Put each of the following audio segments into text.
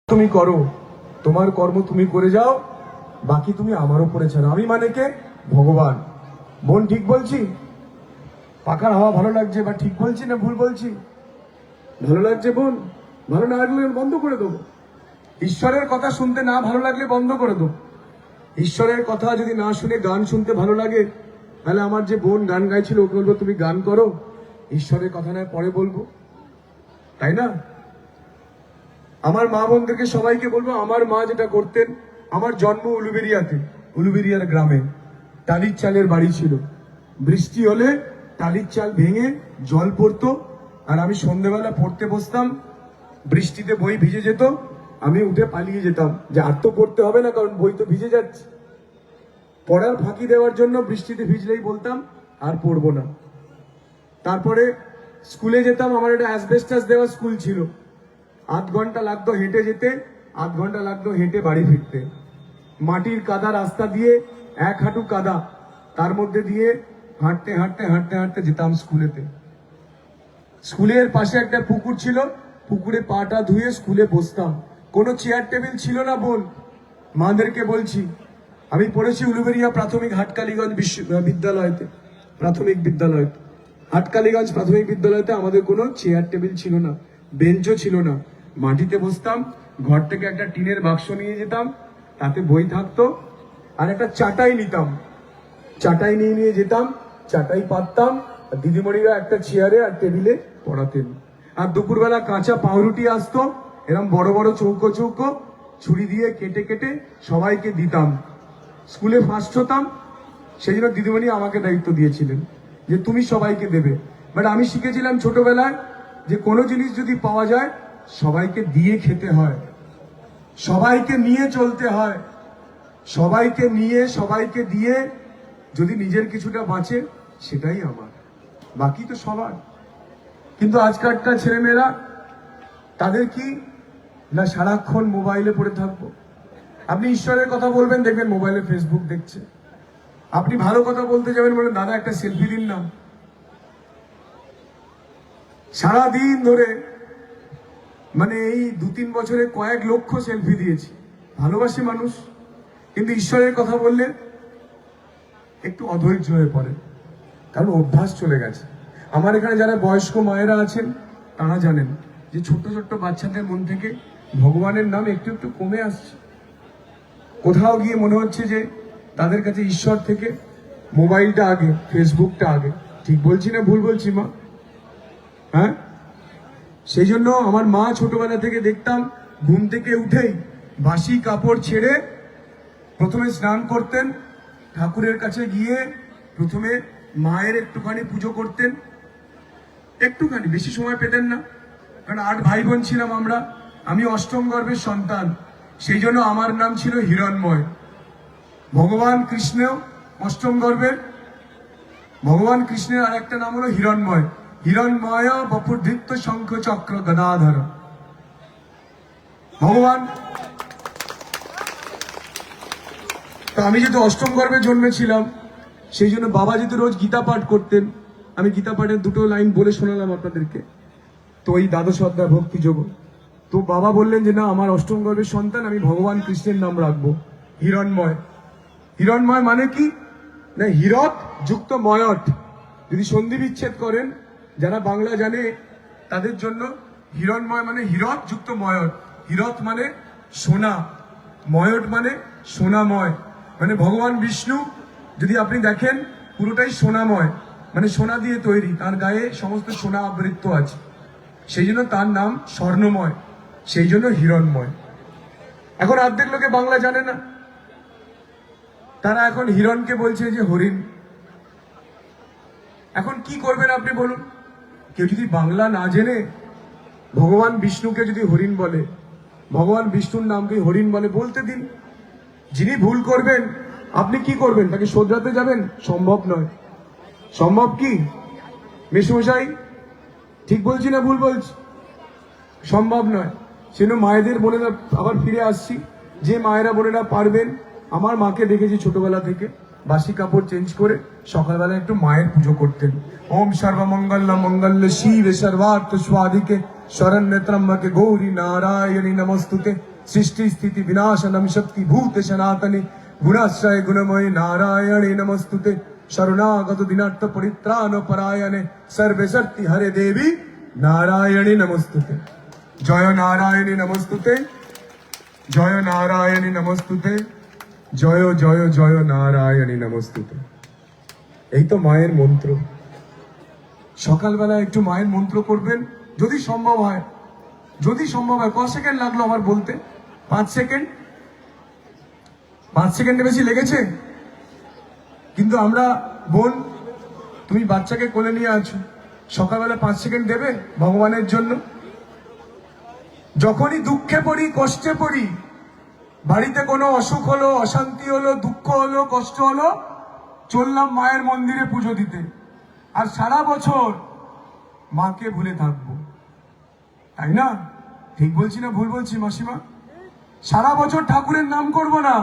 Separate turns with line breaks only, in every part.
তুমি করো, তোমার কর্ম তুমি করে যাও, বাকি তুমি আমার উপরে ছাড়ো। আমি মানে কে? ভগবান। বোন ঠিক বলছি? পাখার হাওয়া ভালো লাগছে বা ঠিক বলছি না ভুল বলছি? ভালো লাগছে বোন? ভালো না লাগলে বন্ধ করে দেবো। ঈশ্বরের কথা শুনতে না ভালো লাগলে বন্ধ করে দেবো। ঈশ্বরের কথা যদি না শুনে গান শুনতে ভালো লাগে, তাহলে আমার যে বোন গান গাইছিল ওকে বলবো তুমি গান করো, ঈশ্বরের কথা নয় পরে বলবো, তাই না? আমার মা বোনদেরকে সবাইকে বলবো, আমার মা যেটা করতেন, আমার জন্ম উলুবেরিয়াতে, উলুবেরিয়ার গ্রামে টালির চালের বাড়ি ছিল। বৃষ্টি হলে টালির চাল ভেঙে জল পড়তো, আর আমি সন্ধ্যেবেলা পড়তে বসতাম, বৃষ্টিতে বই ভিজে যেত, আমি উঠে পালিয়ে যেতাম যে আর তো পড়তে হবে না, কারণ বই তো ভিজে যাচ্ছে। পড়ার ফাঁকি দেওয়ার জন্য বৃষ্টিতে ভিজলেই বলতাম আর পড়বো না। তারপরে স্কুলে যেতাম, আমার একটা অ্যাসবেস্টাস দেওয়া স্কুল ছিল, 8 ঘন্টা লাগতো হেঁটে যেতে, 8 ঘন্টা লাগতো হেঁটে বাড়ি ফিরতে। মাটির কাদা রাস্তা দিয়ে, 1 হাঁটু কাদা, তার মধ্যে দিয়ে হাঁটতে হাঁটতে হাঁটতে হাঁটতে যেতাম স্কুলেতে। স্কুলের পাশে একটা পুকুর ছিল, পুকুরে পাটা ধুয়ে স্কুলে বসতাম। কোনো চেয়ার টেবিল ছিল না বোন, মাদেরকে বলছি। আমি পড়েছি উলুবেরিয়া প্রাথমিক হাটকালীগঞ্জ বিদ্যালয়তে, প্রাথমিক বিদ্যালয় হাটকালীগঞ্জ প্রাথমিক বিদ্যালয়তে আমাদের কোনো চেয়ার টেবিল ছিল না, বেঞ্চও ছিল না। মাটিতে বসতাম, ঘর থেকে একটা টিনের বাক্স নিয়ে যেতাম, তাতে বই থাকতো, আর একটা চাটাই নিতাম, চাটাই নিয়ে যেতাম, চাটাই পাততাম, আর দিদিমণিরা একটা চেয়ারে আর টেবিলে পড়াতেন। আর দুপুরবেলা কাঁচা পাউরুটি আসতো, এরকম বড় বড় চৌকো চৌকো, ছুরি দিয়ে কেটে কেটে সবাইকে দিতাম। স্কুলে ফার্স্ট হতাম, সেই জন্য দিদিমণি আমাকে দায়িত্ব দিয়েছিলেন যে তুমি সবাইকে দেবে। বাট আমি শিখেছিলাম ছোটবেলায় যে কোনো জিনিস যদি পাওয়া যায় সবাইকে দিয়ে খেতে হয়, সবাইকে নিয়ে চলতে হয়, সবাইকে নিয়ে সবাইকে দিয়ে যদি নিজের কিছুটা বাঁচে সেটাই আমার, বাকি তো সবার। কিন্তু আজকালকার ছেলেমেয়েরা, তাদের কি না সারাক্ষণ মোবাইলে পড়ে থাকবো। আপনি ঈশ্বরের কথা বলবেন, দেখবেন মোবাইলে ফেসবুক দেখছে। আপনি ভালো কথা বলতে যাবেন, বলেন দাদা একটা সেলফি দিন না। সারাদিন ধরে, মানে এই 2-3 বছরে কয়েক লক্ষ সেলফি দিয়েছি। ভালোবাসে মানুষ, কিন্তু ঈশ্বরের কথা বললে একটু অধৈর্য হয়ে পড়ে, কারণ অভ্যাস চলে গেছে। আমার এখানে যারা বয়স্ক মায়েরা আছেন তারা জানেন যে ছোট্ট ছোট্ট বাচ্চাদের মন থেকে ভগবানের নাম একটু একটু কমে আসছে। কোথাও গিয়ে মনে হচ্ছে যে তাদের কাছে ঈশ্বর থেকে মোবাইলটা আগে, ফেসবুকটা আগে। ঠিক বলছি না ভুল বলছি মা? হ্যাঁ, সেই জন্য আমার মা ছোটবেলা থেকে দেখতাম ঘুম থেকে উঠেই বাসি কাপড় ছেড়ে প্রথমে স্নান করতেন, ঠাকুরের কাছে গিয়ে প্রথমে মায়ের একটুখানি পুজো করতেন, একটুখানি, বেশি সময় পেতেন না, কারণ 8 ভাই বোন ছিলাম আমরা, আমি অষ্টম গর্ভের সন্তান, সেই জন্য আমার নাম ছিল হিরণময়। ভগবান কৃষ্ণ অষ্টম গর্ভের, ভগবান কৃষ্ণের আর একটা নাম হলো হিরণময়। হিরণময় বপুর্ধৃত্ত শঙ্খ চক্র গদাধর। ভগবান, তো আমি যেহেতু অষ্টম গর্ভে জন্মেছিলাম, সেই জন্য বাবা যেহেতু রোজ গীতা পাঠ করতেন, আমি গীতা পাঠের 2টো লাইন বলে শোনালাম আপনাদেরকে, তো এই দ্বাদশ অধ্যায় ভক্তি যোগ। তো বাবা বললেন যে না, আমার অষ্টম গর্ভের সন্তান, আমি ভগবান কৃষ্ণের নাম রাখবো হিরণময়। হিরণময় মানে কি না, হিরত যুক্ত ময়ট, যদি সন্ধি বিচ্ছেদ করেন, যারা বাংলা জানে তাদের জন্য হিরণময় মানে হিরত যুক্ত ময়ট। হিরত মানে সোনা, ময়ট মানে সোনাময়। মানে ভগবান বিষ্ণু যদি আপনি দেখেন পুরোটাই সোনাময়, মানে সোনা দিয়ে তৈরি, তার গায়ে সমস্ত সোনা আবৃত্ত আছে, সেই জন্য তার নাম স্বর্ণময়, সেই জন্য হিরণময়। এখন অর্ধেক লোকে বাংলা জানে না, তারা এখন হিরণকে বলছে যে হরিণ। এখন কি করবেন আপনি বলুন? কেউ যদি বাংলা না জেনে ভগবান বিষ্ণুকে যদি হরিণ বলে, ভগবান বিষ্ণুর নামকে হরিণ বলে, বলতে দিন। যিনি ভুল করবেন আপনি কি করবেন? তাকে শোধরাতে যাবেন? সম্ভব নয়। সম্ভব কি মেশমশাই? ঠিক বলছি না ভুল বলছি? সম্ভব নয়। সেজন্য মায়েদের বোনেরা, আবার ফিরে আসছি, যে মায়েরা বোনেরা পারবেন, আমার মাকে দেখেছি ছোটবেলা থেকে, বাসি কাপড় চেঞ্জ করে সকালবেলা একটু মায়ের পুজো করতেন। ওম সর্বমঙ্গল মঙ্গল শিবে সর্বার্থ স্বাদিকে শরণ্যে ত্রম্বকে গৌরী নারায়ণী নমস্তুতে সৃষ্টি স্থিতি বিনাশনম শক্তি ভূতে সনাতনে গুণাশ্রয় গুণময় নারায়ণী নমস্তুতে শরণাগত দিনার্থ পরিত্রাণ পরায়ণে সর্বে শক্তি হরে দেবী নারায়ণী নমস্তুতে। জয় নারায়ণী নমস্তুতে, জয় নারায়ণী নমস্তুতে, জয় জয় জয় নারায়ণী নমস্তুতে। এই তো মায়ের মন্ত্র। সকালবেলা একটু মায়ের মন্ত্র করবেন যদি সম্ভব হয়। যদি সম্ভব হয়। ক সেকেন্ড লাগলো আমার বলতে? 5 সেকেন্ড। 5 সেকেন্ডে বেশি লেগেছে? কিন্তু আমরা বোন, তুমি বাচ্চাকে কোলে নিয়ে আছো, সকালবেলা 5 সেকেন্ড দেবে ভগবানের জন্য? যখনই দুঃখে পড়ি, কষ্টে পড়ি, বাড়িতে কোনো অসুখ হলো, অশান্তি হলো, দুঃখ হলো, কষ্ট হলো, চললাম মায়ের মন্দিরে পুজো দিতে, আর সারা বছর মাকে ভুলে থাকবো, তাই না? ঠিক বলছি না ভুল বলছি মাসিমা? সারা বছর ঠাকুরের নাম করব না,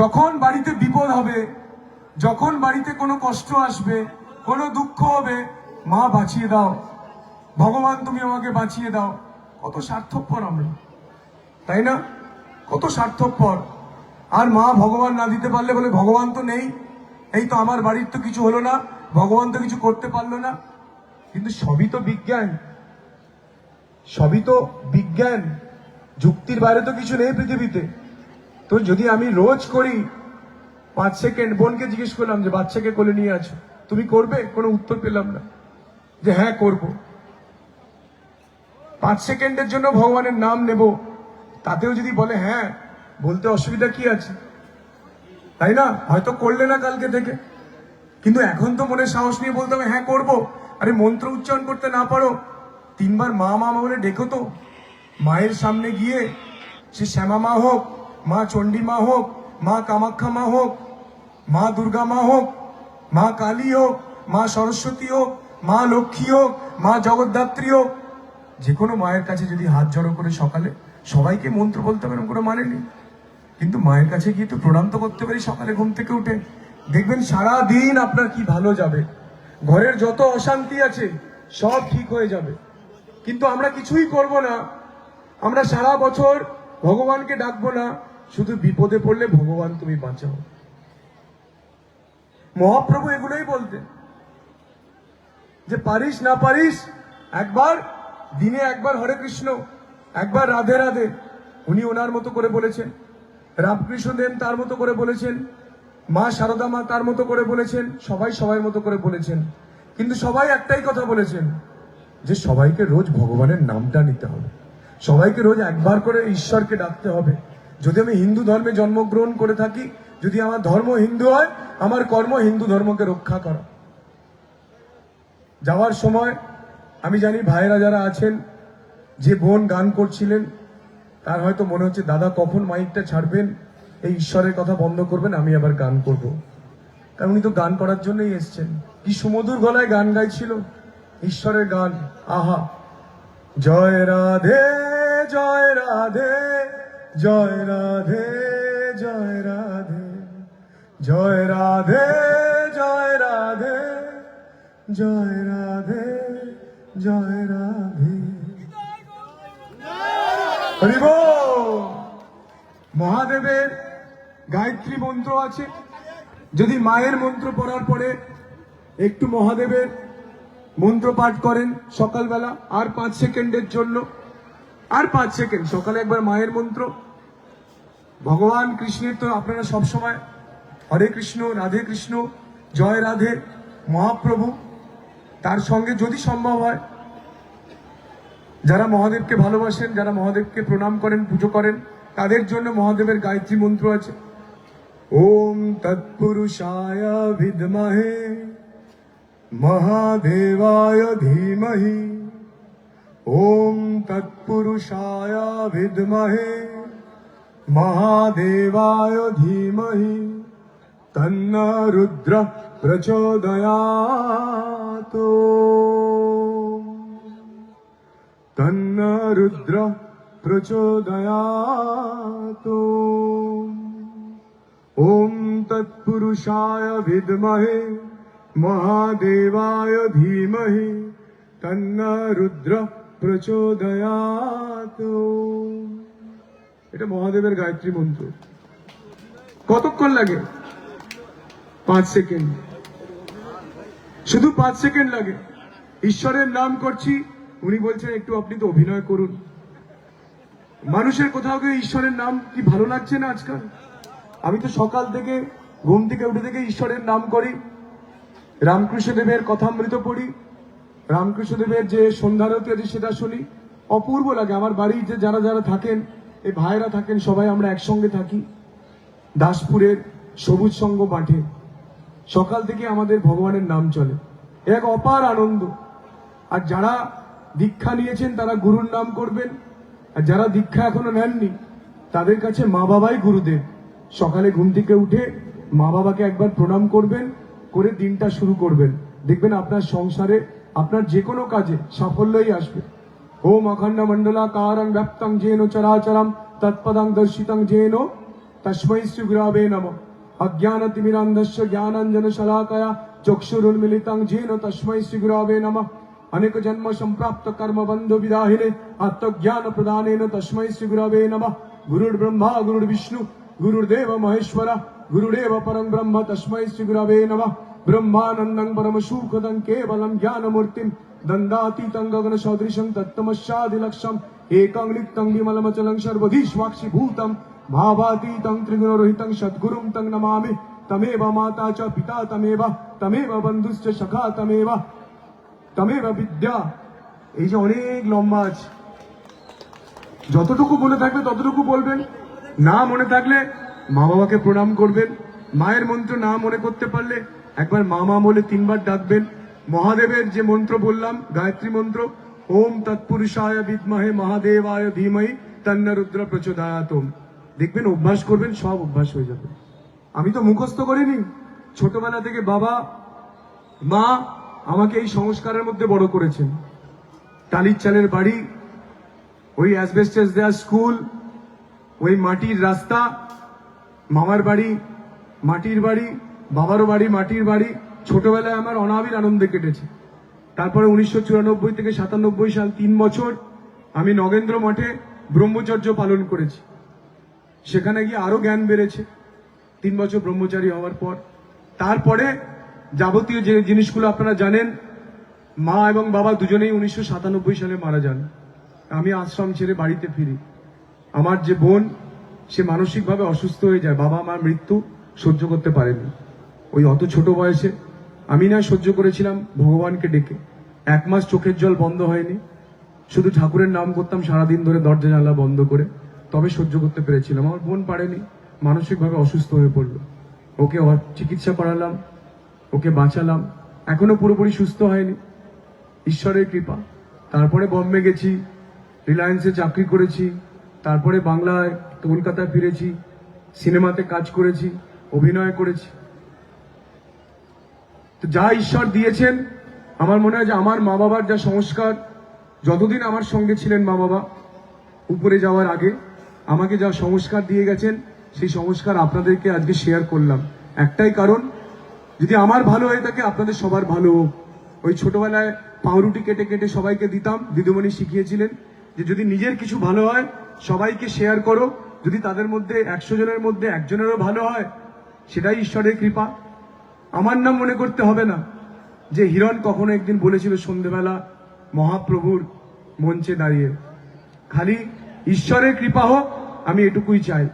যখন বাড়িতে বিপদ হবে, যখন বাড়িতে কোনো কষ্ট আসবে, কোনো দুঃখ হবে, মা বাঁচিয়ে দাও, ভগবান তুমি আমাকে বাঁচিয়ে দাও। কত স্বার্থপর আমরা, তাই না? কত স্বার্থপর। আর মা ভগবান না দিতে পারলে বলে ভগবান তো নেই, এই তো আমার বাড়ির তো কিছু হলো না, ভগবান তো কিছু করতে পারলো না। কিন্তু সবই তো বিজ্ঞান, সবই তো বিজ্ঞান, যুক্তির বাইরে তো কিছু নেই পৃথিবীতে। তো যদি আমি রোজ করি 5 সেকেন্ড, বোনকে জিজ্ঞেস করলাম যে বাচ্চাকে কোলে নিয়ে আছো, তুমি করবে? কোনো উত্তর পেলাম না যে হ্যাঁ করব। 5 সেকেন্ডের জন্য ভগবানের নাম নেব, তাতেও যদি বলে হ্যাঁ, বলতে অসুবিধা কি আছে, তাই না? হয়তো করলে না কালকে থেকে, কিন্তু এখন তো মনে সাহস নিয়ে বলতে হবে হ্যাঁ করব। আরে মন্ত্র উচ্চারণ করতে না পারো, 3 বার মা মা বলে ডেকো তো। মায়ের সামনে গিয়ে, সে শ্যামা মা হোক, মা চণ্ডী মা হোক, মা কামাখ্যা মা হোক, মা দুর্গা মা হোক, মা কালী হোক, মা সরস্বতী হোক, মা লক্ষ্মী হোক, মা জগদ্ধাত্রী হোক, যে কোনো মায়ের কাছে যদি হাত জড়ো করে সকালে, সবাইকে মন্ত্র বলতে পারেন কোনো মানে নেই, কিন্তু মায়ের কাছে গিয়ে তো প্রণাম তো করতে পারি সকালে ঘুম থেকে উঠে। দেখবেন সারা দিন আপনার কি ভালো যাবে, ঘরের যত অশান্তি আছে সব ঠিক হয়ে যাবে। কিন্তু আমরা কিছুই করব না, আমরা সারা বছর ভগবানকে ডাকবো না, শুধু বিপদে পড়লে ভগবান তুমি বাঁচাও। মহাপ্রভু এগুলোই বলতেন যে পারিস না পারিস, একবার দিনে একবার হরে কৃষ্ণ, একবার রাধে রাধে, উনি ওনার মতো করে বলেছেন, রামকৃষ্ণদেব তার মতো করে বলেছেন, মা শারদা মা তার মতো করে বলেছেন, সবাই সবাই মতো করে বলেছেন। কিন্তু সবাই একটাই কথা বলেছেন যে সবাইকে রোজ ভগবানের নামটা নিতে হবে, সবাইকে রোজ একবার করে ঈশ্বরকে ডাকতে হবে। যদি আমি হিন্দু ধর্মে জন্মগ্রহণ করে থাকি, যদি আমার ধর্ম হিন্দু হয়, আমার কর্ম হিন্দু ধর্মকে রক্ষা করা। যাওয়ার সময় আমি জানি ভাইরা যারা আছেন, যে বোন গান করছিলেন, তার হয়তো মনে হচ্ছে দাদা কখন মাইকটা ছাড়বেন, এই ঈশ্বরের কথা বন্ধ করবেন, আমি আবার গান করব। কারণ উনি তো গান করার জন্যই এসছেন। কি সুমধুর গলায় গান গাইছিল, ঈশ্বরের গান, আহা। জয় রাধে জয় রাধে জয় রাধে জয় রাধে জয় রাধে জয় রাধে জয় রাধে জয় রাধে। হরি বল। মহাদেবের গায়ত্রী মন্ত্র আছে, যদি মায়ের মন্ত্র পড়ার পরে একটু মহাদেবের মন্ত্র পাঠ করেন সকালবেলা, আর 5 সেকেন্ডের জন্য, আর 5 সেকেন্ড, সকালে একবার মায়ের মন্ত্র। ভগবান কৃষ্ণের তো আপনারা সবসময় হরে কৃষ্ণ রাধে কৃষ্ণ জয় রাধে মহাপ্রভু, তার সঙ্গে যদি সম্ভব হয়, যারা মহাদেবকে ভালোবাসেন, যারা মহাদেবকে প্রণাম করেন, পুজো করেন, তাদের জন্য মহাদেবের গায়ত্রী মন্ত্র আছে। ওম তৎপুরুষায় বিদ্মহে মহাদেবায় ধীমহি, ওম তৎপুরুষায় বিদ্মহে মহাদেবায় ধীমহি, তন্ন রুদ্র প্রচোদয়াৎ, তন্ন রুদ্র প্রচোদয়াৎ। ओम तत्पुरुषाय विद्महे महादेवाय धीमहि तन्न रुद्र प्रचोदयात्। এটা মহাদেবের গায়ত্রী মন্ত্র। কতক্ষণ লাগে? 5 সেকেন্ড, শুধু 5 সেকেন্ড লাগে। ঈশ্বরের নাম করছি, উনি বলছেন একটু আপনি তো অভিনয় করুন। মানুষের কোথাও গিয়ে ঈশ্বরের নাম কি ভালো লাগছে না আজকাল? আমি তো সকাল থেকে ঘুম থেকে উঠে থেকে ঈশ্বরের নাম করি, রামকৃষ্ণদেবের কথামৃত পড়ি, রামকৃষ্ণদেবের যে সন্ধ্যারতি আছে সেটা শুনি, অপূর্ব লাগে। আমার বাড়ির যে যারা যারা থাকেন, এই ভাইরা থাকেন, সবাই আমরা একসঙ্গে থাকি দাসপুরের সবুজ সঙ্গ মাঠে। সকাল থেকে আমাদের ভগবানের নাম চলে, এক অপার আনন্দ। আর যারা দীক্ষা নিয়েছেন তারা গুরুর নাম করবেন, আর যারা দীক্ষা এখনো নেননি তাদের কাছে মা বাবাই গুরুদেব। সকালে ঘুম থেকে উঠে মা বাবাকে একবার প্রণাম করবেন, করে দিনটা শুরু করবেন। দেখবেন আপনার সংসারে, আপনার যে কোনো কাজে সাফল্যই আসবে। ওম অখণ্ড মণ্ডলাকারং ব্যাপ্তং যেন চরাচরম তৎপদং দর্শিতং যেন তস্मै শ্রী গুরবে নমঃ। অজ্ঞানতিমিরান্ধস্য জ্ঞানাঞ্জন শলাকয়া চক্ষুরুন্মিলিতং যেন তস্मै শ্রী গুরবে নমঃ। अनेक जन्म संप्राप्त कर्म बंधु विदाहिने आत्मज्ञान प्रदानेन तस्मै श्री गुरवे नमः। गुरुर्ब्रह्मा गुरुर्विष्णु गुरुर्देव महेश्वर गुरुरेव परं ब्रह्म तस्मै श्री गुरवे नमः। ब्रह्मानंदं परम सुखदं केवलं ज्ञानमूर्तिं दंडातीतं गगन सदृशं तत्तमस्यादिलक्ष्यम् एकं नित्यं विमलमचलं सर्वधीष्वाक्षि भूतं भावातीतं त्रिगुणरहितं सद्गुरुं तं नमामि। तमेव माता च पिता तमेव बन्धुश्च सखा तमेव বিদ্যা। এই যে অনেক লম্বা আছে, যতটুকু মনে থাকবে ততটুকু বলবেন। না মনে থাকলে মা বাবাকে প্রণাম করবেন। মায়ের মন্ত্র না মনে করতে পারলে একবার মা বলে 3 বার ডাকবেন। মহাদেবের যে মন্ত্র বললাম, গায়ত্রী মন্ত্র, ওম তৎপুরুষায় বিদ্মহে মহাদেবায় ধীমহি তন্ন রুদ্র প্রচোদয়াৎ। দেখবেন অভ্যাস করবেন, সব অভ্যাস হয়ে যাবে। আমি তো মুখস্থ করিনি, ছোটবেলা থেকে বাবা মা আমাকে এই সংস্কারের মধ্যে বড় করেছেন। টালির চালের বাড়ি, ওই অ্যাসবেস্টাস দেওয়া স্কুল, ওই মাটির রাস্তা, মামার বাড়ি মাটির বাড়ি, বাবারও বাড়ি মাটির বাড়ি। ছোটবেলায় আমার অনাবিল আনন্দে কেটেছে। তারপরে 1994 থেকে 97 সাল 3 বছর আমি নগেন্দ্র মঠে ব্রহ্মচর্য পালন করেছি। সেখানে গিয়ে আরো জ্ঞান বেড়েছে 3 বছর ব্রহ্মচারী হওয়ার পর। তারপরে যাবতীয় যে জিনিসগুলো আপনারা জানেন, মা এবং বাবা দুজনেই 1997 সালে মারা যান। আমি আশ্রম ছেড়ে বাড়িতে ফিরি। আমার যে বোন, সে মানসিকভাবে অসুস্থ হয়ে যায়। বাবা মার মৃত্যু সহ্য করতে পারেনি। ওই অত ছোট বয়সে আমি না সহ্য করেছিলাম ভগবানকে ডেকে। 1 মাস চোখের জল বন্ধ হয়নি, শুধু ঠাকুরের নাম করতাম সারাদিন ধরে দরজা জানলা বন্ধ করে, তবে সহ্য করতে পেরেছিলাম। আমার বোন পারেনি, মানসিকভাবে অসুস্থ হয়ে পড়লো। ওকে চিকিৎসা করালাম, ওকে বাঁচালাম, এখনো পুরোপুরি সুস্থ হয়নি, ঈশ্বরের কৃপা। তারপরে বম্বে গেছি, রিলায়েন্সে চাকরি করেছি, তারপরে বাংলায় কলকাতায় ফিরেছি, সিনেমাতে কাজ করেছি, অভিনয় করেছি। তো যা ঈশ্বর দিয়েছেন, আমার মনে হয় যে আমার মা বাবার যা সংস্কার, যতদিন আমার সঙ্গে ছিলেন মা বাবা উপরে যাওয়ার আগে, আমাকে যা সংস্কার দিয়ে গেছেন, সেই সংস্কার আপনাদেরকে আজকে শেয়ার করলাম। একটাই কারণ, যদি আমার ভালো হয়ে থাকে আপনাদের সবার ভালো হোক। ওই ছোটবেলায় পাউরুটি কেটে কেটে সবাইকে দিতাম, দিদিমণি শিখিয়েছিলেন যে যদি নিজের কিছু ভালো হয় সবাইকে শেয়ার করো, যদি তাদের মধ্যে 100 জনের মধ্যে একজনেরও ভালো হয়, সেটাই ঈশ্বরের কৃপা। আমার নাম মনে করতে হবে না। যে হিরণ কখনো একদিন বলেছিল সন্ধ্যেবেলা মহাপ্রভুর মঞ্চে দাঁড়িয়ে, খালি ঈশ্বরের কৃপা হোক, আমি এটুকুই চাই।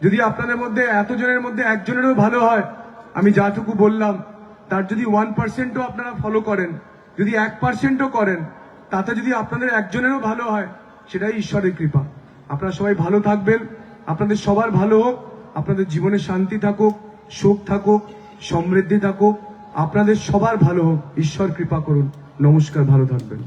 যদি আপনাদের মধ্যে এতজনের মধ্যে একজনেরও ভালো হয়, আমি যাটুকু বললাম তার যদি 1%ও আপনারা ফলো করেন, যদি 1%ও করেন, তাতে যদি আপনাদের একজনেরও ভালো হয়, সেটাই ঈশ্বরের কৃপা। আপনারা সবাই ভালো থাকবেন, আপনাদের সবার ভালো হোক, আপনাদের জীবনে শান্তি থাকুক, সুখ থাকুক, সমৃদ্ধি থাকুক, আপনাদের সবার ভালো হোক, ঈশ্বর কৃপা করুন। নমস্কার, ভালো থাকবেন।